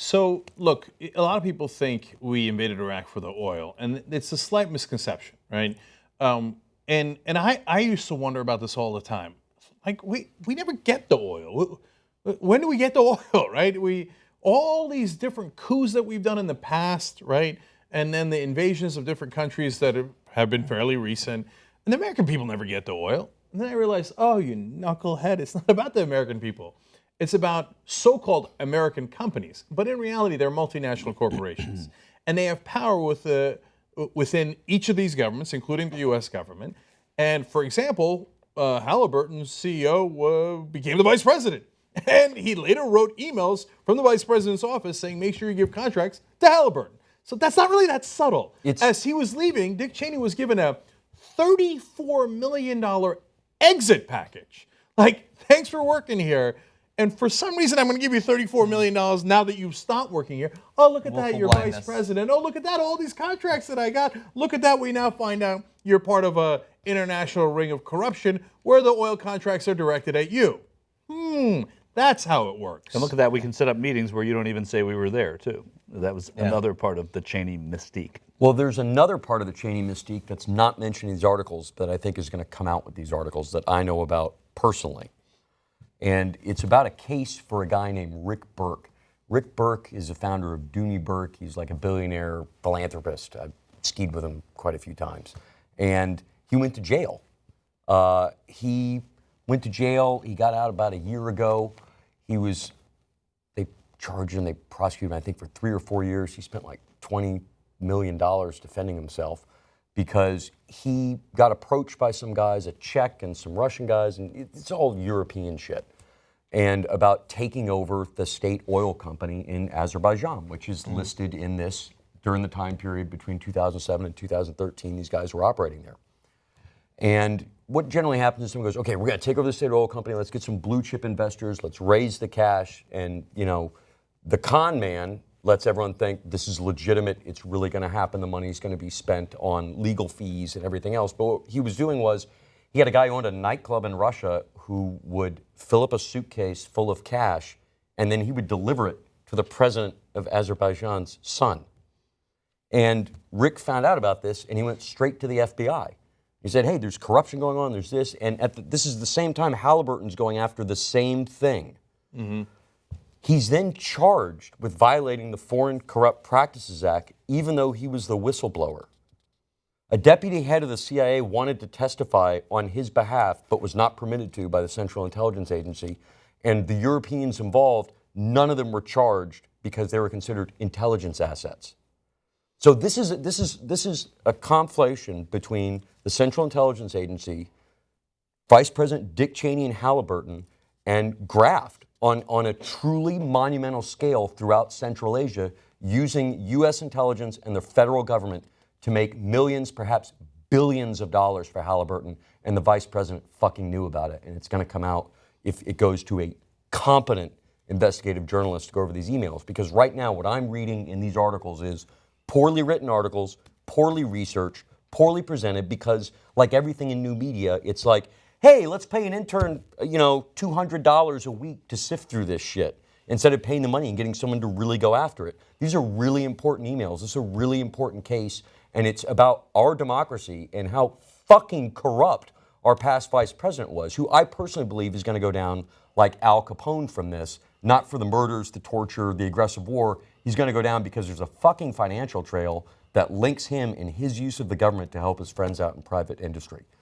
So, look, a lot of people think we invaded Iraq for the oil, and it's a slight misconception, right? And I used to wonder about this all the time. Like, we never get the oil. When do we get the oil, right? All these different coups that we've done in the past, right? And then the invasions of different countries that have been fairly recent, and the American people never get the oil. And then I realized, oh, you knucklehead, it's not about the American people. It's about so-called American companies, but in reality, they're multinational corporations, and they have power within each of these governments, including the U.S. government. And for example, Halliburton's CEO became the vice president, and he later wrote emails from the vice president's office saying, "Make sure you give contracts to Halliburton." So that's not really that subtle. As he was leaving, Dick Cheney was given a $34 million exit package. Like, thanks for working here. And for some reason, I'm going to give you $34 million now that you've stopped working here. Oh, look at that, you're vice president. Oh, look at that, all these contracts that I got. Look at that, we now find out you're part of an international ring of corruption where the oil contracts are directed at you. That's how it works. And look at that, we can set up meetings where you don't even say we were there, too. That was another part of the Cheney mystique. Well, there's another part of the Cheney mystique that's not mentioned in these articles that I think is going to come out with these articles that I know about personally. And it's about a case for a guy named Rick Burke. Rick Burke is the founder of Dooney Burke. He's like a billionaire philanthropist. I've skied with him quite a few times. And he went to jail. He went to jail. He got out about a year ago. They charged him, they prosecuted him, I think, for 3 or 4 years. He spent like $20 million defending himself because he got approached by some guys, a Czech and some Russian guys, and it's all European shit, and about taking over the state oil company in Azerbaijan, which is listed in this during the time period between 2007 and 2013. These guys were operating there. And what generally happens is someone goes, okay, we're going to take over the state oil company. Let's get some blue chip investors. Let's raise the cash. And, you know, the con man lets everyone think this is legitimate. It's really going to happen. The money's going to be spent on legal fees and everything else. But what he was doing was he had a guy who owned a nightclub in Russia who would fill up a suitcase full of cash, and then he would deliver it to the president of Azerbaijan's son. And Rick found out about this, and he went straight to the FBI. He said, hey, there's corruption going on, there's this. And this is the same time Halliburton's going after the same thing. He's then charged with violating the Foreign Corrupt Practices Act, even though he was the whistleblower. A deputy head of the CIA wanted to testify on his behalf, but was not permitted to by the Central Intelligence Agency. And the Europeans involved, none of them were charged because they were considered intelligence assets. So this is a conflation between the Central Intelligence Agency, Vice President Dick Cheney and Halliburton, and graft on a truly monumental scale throughout Central Asia, using U.S. intelligence and the federal government to make millions, perhaps billions of dollars for Halliburton, and the vice president fucking knew about it. And it's going to come out if it goes to a competent investigative journalist to go over these emails. Because right now what I'm reading in these articles is poorly written articles, poorly researched, poorly presented, because like everything in new media, it's like, hey, let's pay an intern, $200 a week to sift through this shit, instead of paying the money and getting someone to really go after it. These are really important emails. This is a really important case, and it's about our democracy and how fucking corrupt our past vice president was, who I personally believe is going to go down like Al Capone from this, not for the murders, the torture, the aggressive war. He's going to go down because there's a fucking financial trail that links him in his use of the government to help his friends out in private industry.